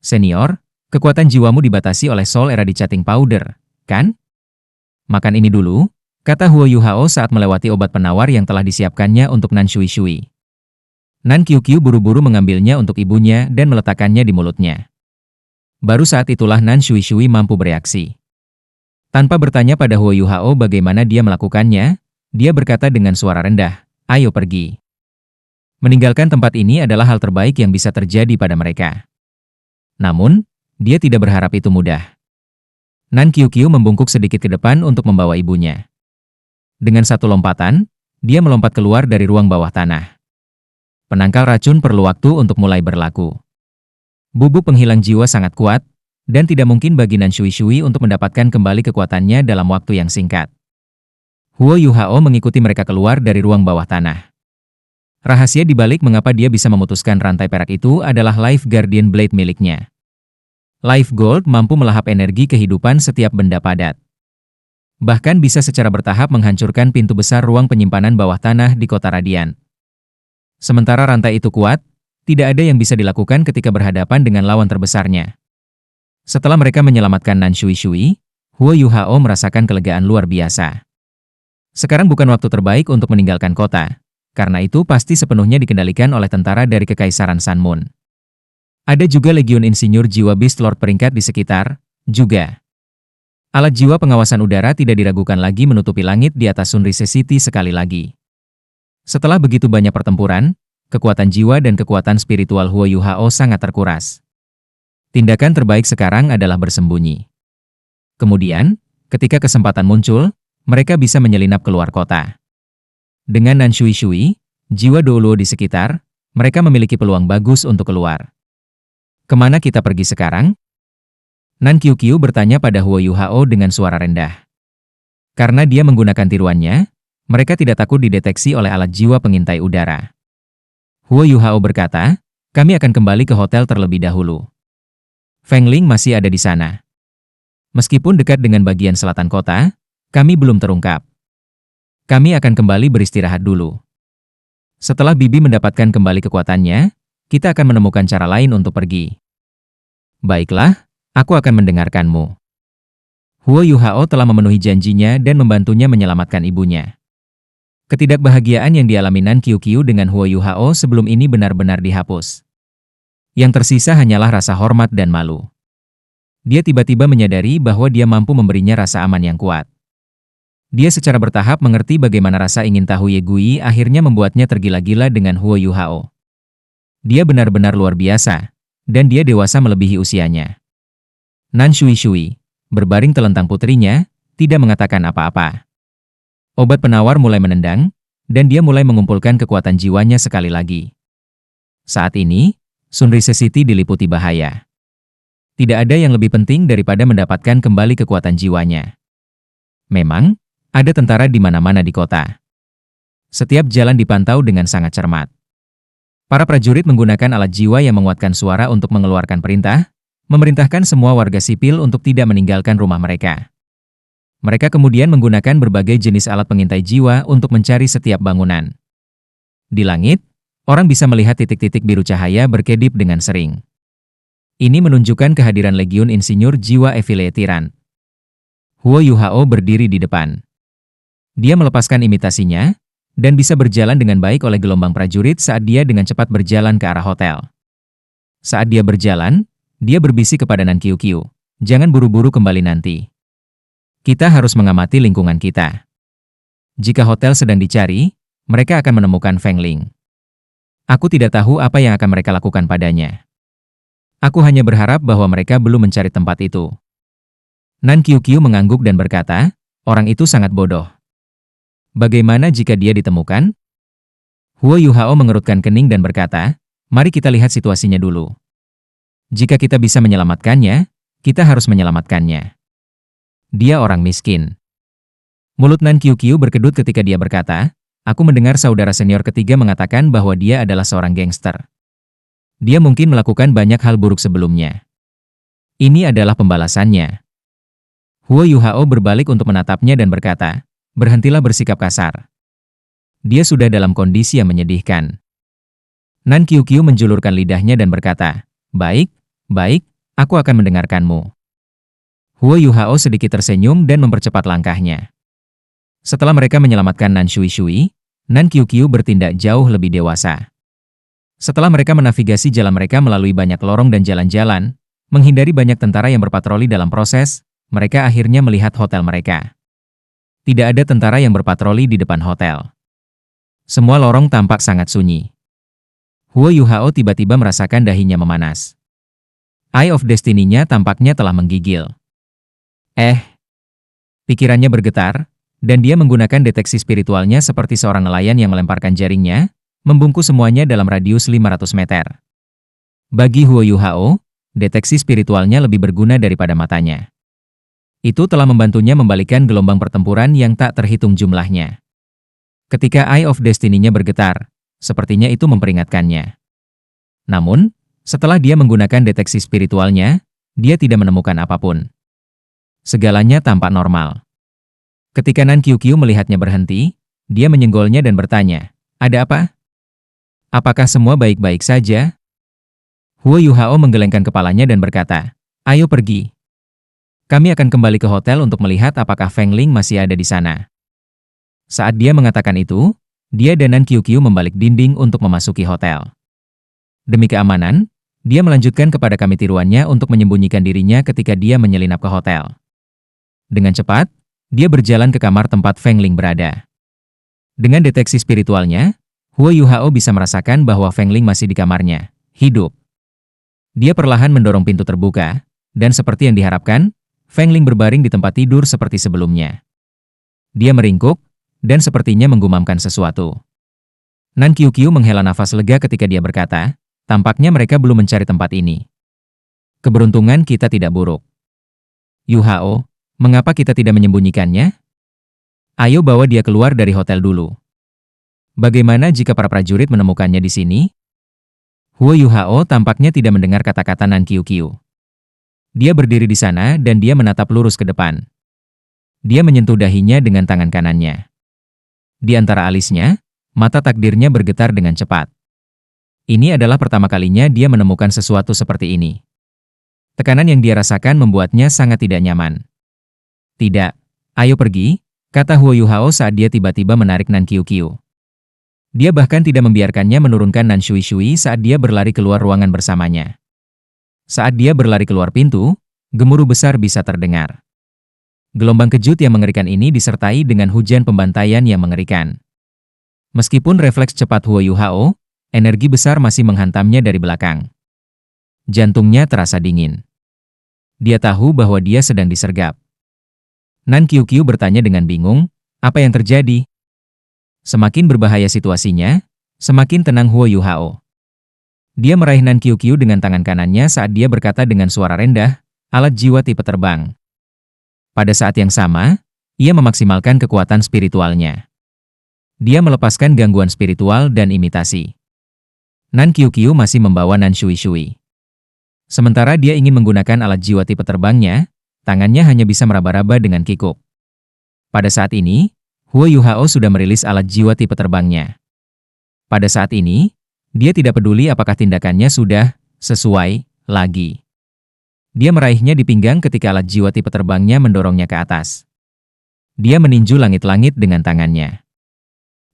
Senior, kekuatan jiwamu dibatasi oleh Soul Eradicating Powder, kan? Makan ini dulu, kata Huo Yuhao saat melewati obat penawar yang telah disiapkannya untuk Nan Shui Shui. Nan Qiuqiu buru-buru mengambilnya untuk ibunya dan meletakkannya di mulutnya. Baru saat itulah Nan Shui Shui mampu bereaksi. Tanpa bertanya pada Huo Yuhao bagaimana dia melakukannya, dia berkata dengan suara rendah, "Ayo pergi." Meninggalkan tempat ini adalah hal terbaik yang bisa terjadi pada mereka. Namun, dia tidak berharap itu mudah. Nan Qiuqiu membungkuk sedikit ke depan untuk membawa ibunya. Dengan satu lompatan, dia melompat keluar dari ruang bawah tanah. Penangkal racun perlu waktu untuk mulai berlaku. Bubuk penghilang jiwa sangat kuat, dan tidak mungkin bagi Nan Shui Shui untuk mendapatkan kembali kekuatannya dalam waktu yang singkat. Huo Yuhao mengikuti mereka keluar dari ruang bawah tanah. Rahasia di balik mengapa dia bisa memutuskan rantai perak itu adalah Life Guardian Blade miliknya. Life Gold mampu melahap energi kehidupan setiap benda padat. Bahkan bisa secara bertahap menghancurkan pintu besar ruang penyimpanan bawah tanah di kota Radian. Sementara rantai itu kuat, tidak ada yang bisa dilakukan ketika berhadapan dengan lawan terbesarnya. Setelah mereka menyelamatkan Nan Shui Shui, Huo Yuhao merasakan kelegaan luar biasa. Sekarang bukan waktu terbaik untuk meninggalkan kota, karena itu pasti sepenuhnya dikendalikan oleh tentara dari Kekaisaran Sun Moon. Ada juga Legiun Insinyur Jiwa Beast Lord peringkat di sekitar, juga. Alat jiwa pengawasan udara tidak diragukan lagi menutupi langit di atas Sunrise City sekali lagi. Setelah begitu banyak pertempuran, kekuatan jiwa dan kekuatan spiritual Huo Yuhao sangat terkuras. Tindakan terbaik sekarang adalah bersembunyi. Kemudian, ketika kesempatan muncul, mereka bisa menyelinap keluar kota. Dengan Nan Shui Shui, jiwa Douluo di sekitar, mereka memiliki peluang bagus untuk keluar. Kemana kita pergi sekarang? Nan Qiuqiu bertanya pada Huo Yuhao dengan suara rendah. Karena dia menggunakan tiruannya, mereka tidak takut dideteksi oleh alat jiwa pengintai udara. Huo Yuhao berkata, kami akan kembali ke hotel terlebih dahulu. Feng Ling masih ada di sana. Meskipun dekat dengan bagian selatan kota, kami belum terungkap. Kami akan kembali beristirahat dulu. Setelah Bibi mendapatkan kembali kekuatannya, kita akan menemukan cara lain untuk pergi. Baiklah, aku akan mendengarkanmu. Huo Yuhao telah memenuhi janjinya dan membantunya menyelamatkan ibunya. Ketidakbahagiaan yang dialami Nan Qiuqiu dengan Huo Yuhao sebelum ini benar-benar dihapus. Yang tersisa hanyalah rasa hormat dan malu. Dia tiba-tiba menyadari bahwa dia mampu memberinya rasa aman yang kuat. Dia secara bertahap mengerti bagaimana rasa ingin tahu Ye Gui akhirnya membuatnya tergila-gila dengan Huo Yuhao. Dia benar-benar luar biasa, dan dia dewasa melebihi usianya. Nan Shui Shui, berbaring telentang putrinya, tidak mengatakan apa-apa. Obat penawar mulai menendang, dan dia mulai mengumpulkan kekuatan jiwanya sekali lagi. Saat ini, Sunrise City diliputi bahaya. Tidak ada yang lebih penting daripada mendapatkan kembali kekuatan jiwanya. Memang, ada tentara di mana-mana di kota. Setiap jalan dipantau dengan sangat cermat. Para prajurit menggunakan alat jiwa yang menguatkan suara untuk mengeluarkan perintah, memerintahkan semua warga sipil untuk tidak meninggalkan rumah mereka. Mereka kemudian menggunakan berbagai jenis alat pengintai jiwa untuk mencari setiap bangunan. Di langit, orang bisa melihat titik-titik biru cahaya berkedip dengan sering. Ini menunjukkan kehadiran Legiun Insinyur Jiwa Affiliate. Huo Yuhao berdiri di depan. Dia melepaskan imitasinya, dan bisa berjalan dengan baik oleh gelombang prajurit saat dia dengan cepat berjalan ke arah hotel. Saat dia berjalan, dia berbisik kepada Nan Qiuqiu, jangan buru-buru kembali nanti. Kita harus mengamati lingkungan kita. Jika hotel sedang dicari, mereka akan menemukan Feng Ling. Aku tidak tahu apa yang akan mereka lakukan padanya. Aku hanya berharap bahwa mereka belum mencari tempat itu. Nan Qiuqiu mengangguk dan berkata, orang itu sangat bodoh. Bagaimana jika dia ditemukan? Huo Yuhao mengerutkan kening dan berkata, mari kita lihat situasinya dulu. Jika kita bisa menyelamatkannya, kita harus menyelamatkannya. Dia orang miskin. Mulut Nan Qiuqiu berkedut ketika dia berkata, aku mendengar saudara senior ketiga mengatakan bahwa dia adalah seorang gangster. Dia mungkin melakukan banyak hal buruk sebelumnya. Ini adalah pembalasannya. Huo Yuhao berbalik untuk menatapnya dan berkata, berhentilah bersikap kasar. Dia sudah dalam kondisi yang menyedihkan. Nan Qiuqiu menjulurkan lidahnya dan berkata, baik, Aku akan mendengarkanmu. Huo Yuhao sedikit tersenyum dan mempercepat langkahnya. Setelah mereka menyelamatkan Nan Shui, Nan Qiuqiu bertindak jauh lebih dewasa. Setelah mereka menavigasi jalan mereka melalui banyak lorong dan jalan-jalan, menghindari banyak tentara yang berpatroli dalam proses, mereka akhirnya melihat hotel mereka. Tidak ada tentara yang berpatroli di depan hotel. Semua lorong tampak sangat sunyi. Huo Yuhao tiba-tiba merasakan dahinya memanas. Eye of Destiny-nya tampaknya telah menggigil. Pikirannya bergetar, dan dia menggunakan deteksi spiritualnya seperti seorang nelayan yang melemparkan jaringnya, membungkus semuanya dalam radius 500 meter. Bagi Huo Yuhao, deteksi spiritualnya lebih berguna daripada matanya. Itu telah membantunya membalikan gelombang pertempuran yang tak terhitung jumlahnya. Ketika Eye of Destiny-nya bergetar, sepertinya itu memperingatkannya. Namun, setelah dia menggunakan deteksi spiritualnya, dia tidak menemukan apapun. Segalanya tampak normal. Ketika Nan Qiuqiu melihatnya berhenti, dia menyenggolnya dan bertanya, "Ada apa? Apakah semua baik-baik saja?" Huo Yuhao menggelengkan kepalanya dan berkata, "Ayo pergi. Kami akan kembali ke hotel untuk melihat apakah Feng Ling masih ada di sana." Saat dia mengatakan itu, dia dan Nan Qiuqiu membalik dinding untuk memasuki hotel. Demi keamanan, dia melanjutkan kepada kami tiruannya untuk menyembunyikan dirinya ketika dia menyelinap ke hotel. Dengan cepat, dia berjalan ke kamar tempat Feng Ling berada. Dengan deteksi spiritualnya, Huo Yuhao bisa merasakan bahwa Feng Ling masih di kamarnya, hidup. Dia perlahan mendorong pintu terbuka, dan seperti yang diharapkan, Feng Ling berbaring di tempat tidur seperti sebelumnya. Dia meringkuk, dan sepertinya menggumamkan sesuatu. Nan Qiuqiu menghela nafas lega ketika dia berkata, "Tampaknya mereka belum mencari tempat ini. Keberuntungan kita tidak buruk. Yuhao, mengapa kita tidak menyembunyikannya? Ayo bawa dia keluar dari hotel dulu. Bagaimana jika para prajurit menemukannya di sini?" Huo Yuhao tampaknya tidak mendengar kata-kata Nan Qiuqiu. Dia berdiri di sana dan dia menatap lurus ke depan. Dia menyentuh dahinya dengan tangan kanannya. Di antara alisnya, mata takdirnya bergetar dengan cepat. Ini adalah pertama kalinya dia menemukan sesuatu seperti ini. Tekanan yang dia rasakan membuatnya sangat tidak nyaman. "Tidak, ayo pergi," kata Huo Yuhao saat dia tiba-tiba menarik Nan Qiuqiu. Dia bahkan tidak membiarkannya menurunkan Nan Shui saat dia berlari keluar ruangan bersamanya. Saat dia berlari keluar pintu, gemuruh besar bisa terdengar. Gelombang kejut yang mengerikan ini disertai dengan hujan pembantaian yang mengerikan. Meskipun refleks cepat Huo Yuhao, energi besar masih menghantamnya dari belakang. Jantungnya terasa dingin. Dia tahu bahwa dia sedang disergap. Nan Qiuqiu bertanya dengan bingung, "Apa yang terjadi?" Semakin berbahaya situasinya, semakin tenang Huo Yuhao. Dia meraih Nan Qiuqiu dengan tangan kanannya saat dia berkata dengan suara rendah, "Alat jiwa tipe terbang." Pada saat yang sama, ia memaksimalkan kekuatan spiritualnya. Dia melepaskan gangguan spiritual dan imitasi. Nan Qiuqiu masih membawa Nan Shui. Sementara dia ingin menggunakan alat jiwa tipe terbangnya, tangannya hanya bisa meraba-raba dengan kikuk. Pada saat ini, Huo Yuhao sudah merilis alat jiwa tipe terbangnya. Pada saat ini, dia tidak peduli apakah tindakannya sudah sesuai lagi. Dia meraihnya di pinggang ketika alat jiwa tipe terbangnya mendorongnya ke atas. Dia meninju langit-langit dengan tangannya.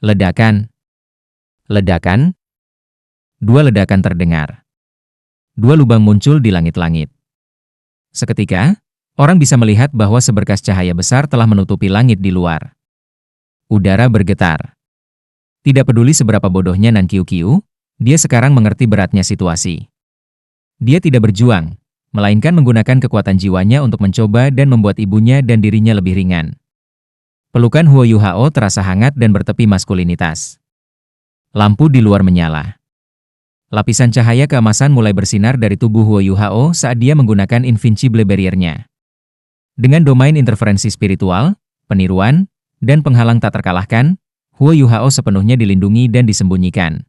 Ledakan. Ledakan. 2 ledakan terdengar. 2 lubang muncul di langit-langit. Seketika, orang bisa melihat bahwa seberkas cahaya besar telah menutupi langit di luar. Udara bergetar. Tidak peduli seberapa bodohnya Nan Qiuqiu, dia sekarang mengerti beratnya situasi. Dia tidak berjuang, melainkan menggunakan kekuatan jiwanya untuk mencoba dan membuat ibunya dan dirinya lebih ringan. Pelukan Huo Yuhao terasa hangat dan bertepi maskulinitas. Lampu di luar menyala. Lapisan cahaya keemasan mulai bersinar dari tubuh Huo Yuhao saat dia menggunakan Invincible Barrier-nya. Dengan domain interferensi spiritual, peniruan, dan penghalang tak terkalahkan, Huo Yuhao sepenuhnya dilindungi dan disembunyikan.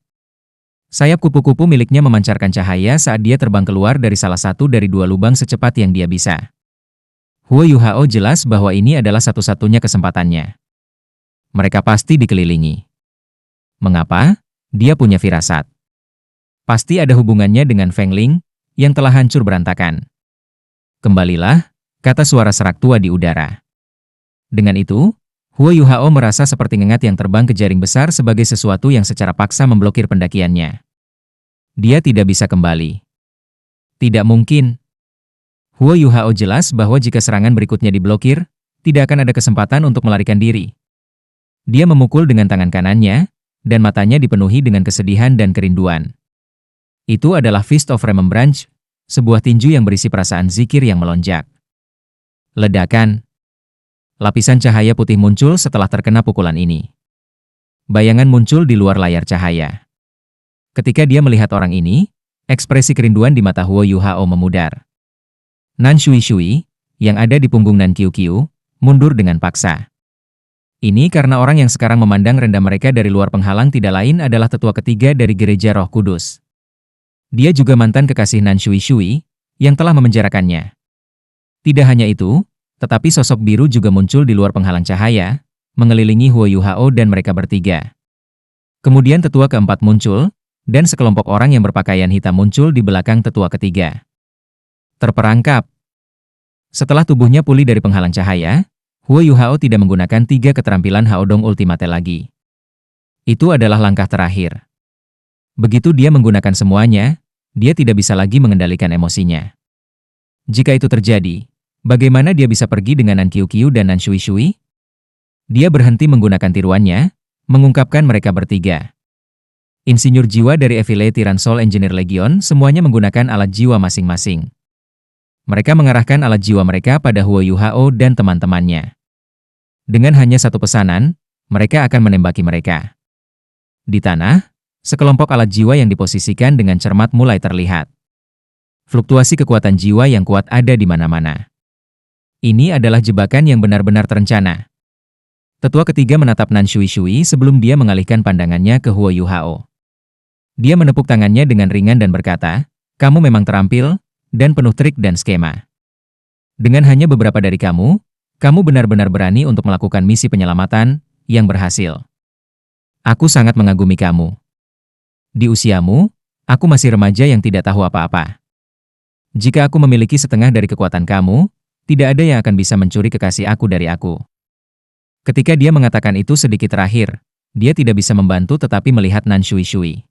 Sayap kupu-kupu miliknya memancarkan cahaya saat dia terbang keluar dari salah satu dari 2 lubang secepat yang dia bisa. Huo Yuhao jelas bahwa ini adalah satu-satunya kesempatannya. Mereka pasti dikelilingi. Mengapa? Dia punya firasat. Pasti ada hubungannya dengan Feng Ling, yang telah hancur berantakan. Kembalilah, kata suara serak tua di udara. Dengan itu, Huo Yuhao merasa seperti ngengat yang terbang ke jaring besar sebagai sesuatu yang secara paksa memblokir pendakiannya. Dia tidak bisa kembali. Tidak mungkin. Huo Yuhao jelas bahwa jika serangan berikutnya diblokir, tidak akan ada kesempatan untuk melarikan diri. Dia memukul dengan tangan kanannya, dan matanya dipenuhi dengan kesedihan dan kerinduan. Itu adalah Fist of Remembrance, sebuah tinju yang berisi perasaan zikir yang melonjak. Ledakan. Lapisan cahaya putih muncul setelah terkena pukulan ini. Bayangan muncul di luar layar cahaya. Ketika dia melihat orang ini, ekspresi kerinduan di mata Huo Yuhao memudar. Nan Shui Shui, yang ada di punggung Nan Qiu Qiu, mundur dengan paksa. Ini karena orang yang sekarang memandang rendah mereka dari luar penghalang tidak lain adalah tetua ketiga dari Gereja Roh Kudus. Dia juga mantan kekasih Nan Shui Shui, yang telah memenjarakannya. Tidak hanya itu, tetapi sosok biru juga muncul di luar penghalang cahaya, mengelilingi Huo Yuhao dan mereka bertiga. Kemudian tetua keempat muncul, dan sekelompok orang yang berpakaian hitam muncul di belakang tetua ketiga. Terperangkap. Setelah tubuhnya pulih dari penghalang cahaya, Huo Yuhao tidak menggunakan 3 keterampilan Haodong Ultimate lagi. Itu adalah langkah terakhir. Begitu dia menggunakan semuanya, dia tidak bisa lagi mengendalikan emosinya. Jika itu terjadi, bagaimana dia bisa pergi dengan Nan Qiu Qiu dan Nan Shui Shui? Dia berhenti menggunakan tiruannya, mengungkapkan mereka bertiga. Insinyur jiwa dari Affiliate Tiran Soul Engineer Legion semuanya menggunakan alat jiwa masing-masing. Mereka mengarahkan alat jiwa mereka pada Huo Yuhao dan teman-temannya. Dengan hanya satu pesanan, mereka akan menembaki mereka. Di tanah, sekelompok alat jiwa yang diposisikan dengan cermat mulai terlihat. Fluktuasi kekuatan jiwa yang kuat ada di mana-mana. Ini adalah jebakan yang benar-benar terencana. Tetua ketiga menatap Nan Shui Shui sebelum dia mengalihkan pandangannya ke Huo Yuhao. Dia menepuk tangannya dengan ringan dan berkata, "Kamu memang terampil, dan penuh trik dan skema. Dengan hanya beberapa dari kamu benar-benar berani untuk melakukan misi penyelamatan yang berhasil. Aku sangat mengagumi kamu. Di usiamu, aku masih remaja yang tidak tahu apa-apa. Jika aku memiliki setengah dari kekuatan kamu, tidak ada yang akan bisa mencuri kekasih aku dari aku." Ketika dia mengatakan itu sedikit terakhir, dia tidak bisa membantu tetapi melihat Nan Shui Shui.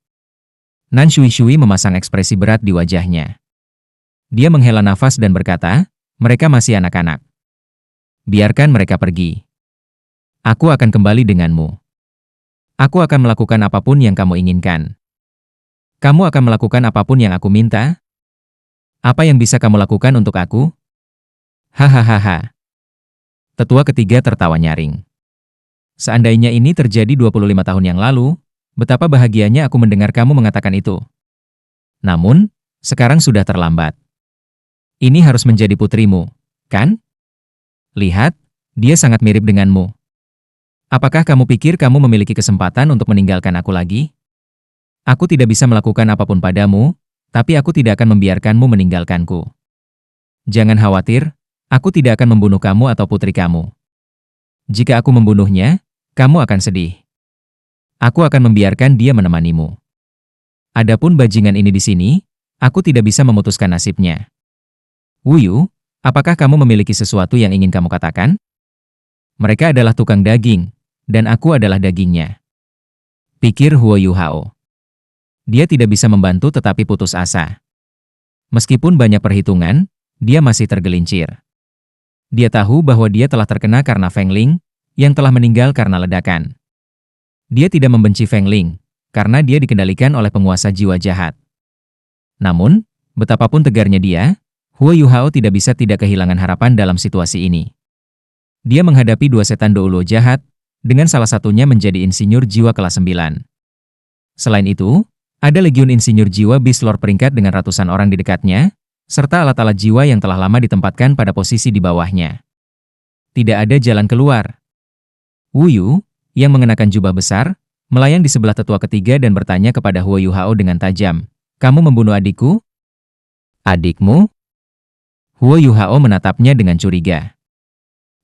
Nan Shui Shui memasang ekspresi berat di wajahnya. Dia menghela nafas dan berkata, "Mereka masih anak-anak. Biarkan mereka pergi. Aku akan kembali denganmu. Aku akan melakukan apapun yang kamu inginkan. Kamu akan melakukan apapun yang aku minta? Apa yang bisa kamu lakukan untuk aku?" Hahaha. Tetua ketiga tertawa nyaring. Seandainya ini terjadi 25 tahun yang lalu, betapa bahagianya aku mendengar kamu mengatakan itu. Namun, sekarang sudah terlambat. Ini harus menjadi putrimu, kan? Lihat, dia sangat mirip denganmu. Apakah kamu pikir kamu memiliki kesempatan untuk meninggalkan aku lagi? Aku tidak bisa melakukan apapun padamu, tapi aku tidak akan membiarkanmu meninggalkanku. Jangan khawatir, aku tidak akan membunuh kamu atau putri kamu. Jika aku membunuhnya, kamu akan sedih. Aku akan membiarkan dia menemanimu. Adapun bajingan ini di sini, aku tidak bisa memutuskan nasibnya. Wu Yu, apakah kamu memiliki sesuatu yang ingin kamu katakan? Mereka adalah tukang daging, dan aku adalah dagingnya. Pikir Huo Yuhao. Dia tidak bisa membantu tetapi putus asa. Meskipun banyak perhitungan, dia masih tergelincir. Dia tahu bahwa dia telah terkena karena Feng Ling, yang telah meninggal karena ledakan. Dia tidak membenci Feng Ling, karena dia dikendalikan oleh penguasa jiwa jahat. Namun, betapapun tegarnya dia, Huo Yuhao tidak bisa tidak kehilangan harapan dalam situasi ini. Dia menghadapi 2 setan Doulo jahat, dengan salah satunya menjadi insinyur jiwa kelas 9. Selain itu, ada legiun insinyur jiwa Beast Lord peringkat dengan ratusan orang di dekatnya, serta alat-alat jiwa yang telah lama ditempatkan pada posisi di bawahnya. Tidak ada jalan keluar. Wu Yu, yang mengenakan jubah besar, melayang di sebelah tetua ketiga dan bertanya kepada Huo Yuhao dengan tajam, "Kamu membunuh adikku?" "Adikmu?" Huo Yuhao menatapnya dengan curiga.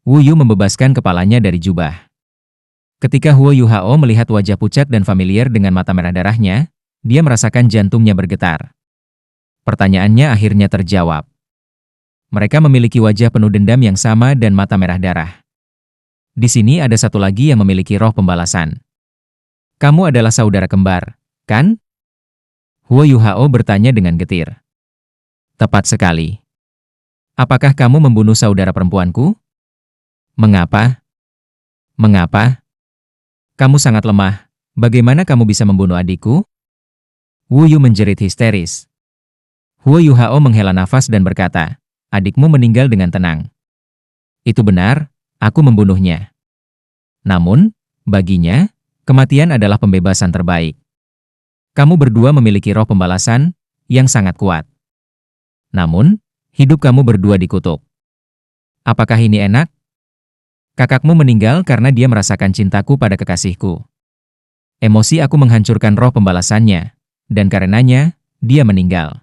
Wu Yu membebaskan kepalanya dari jubah. Ketika Huo Yuhao melihat wajah pucat dan familiar dengan mata merah darahnya, dia merasakan jantungnya bergetar. Pertanyaannya akhirnya terjawab. Mereka memiliki wajah penuh dendam yang sama dan mata merah darah. Di sini ada satu lagi yang memiliki roh pembalasan. Kamu adalah saudara kembar, kan? Huo Yuhao bertanya dengan getir. Tepat sekali. Apakah kamu membunuh saudara perempuanku? Mengapa? Mengapa? Kamu sangat lemah. Bagaimana kamu bisa membunuh adikku? Wu Yu menjerit histeris. Huo Yuhao menghela nafas dan berkata, adikmu meninggal dengan tenang. Itu benar, aku membunuhnya. Namun, baginya, kematian adalah pembebasan terbaik. Kamu berdua memiliki roh pembalasan yang sangat kuat. Namun, hidup kamu berdua dikutuk. Apakah ini enak? Kakakmu meninggal karena dia merasakan cintaku pada kekasihku. Emosi aku menghancurkan roh pembalasannya, dan karenanya, dia meninggal.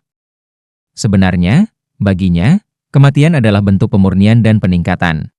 Sebenarnya, baginya, kematian adalah bentuk pemurnian dan peningkatan.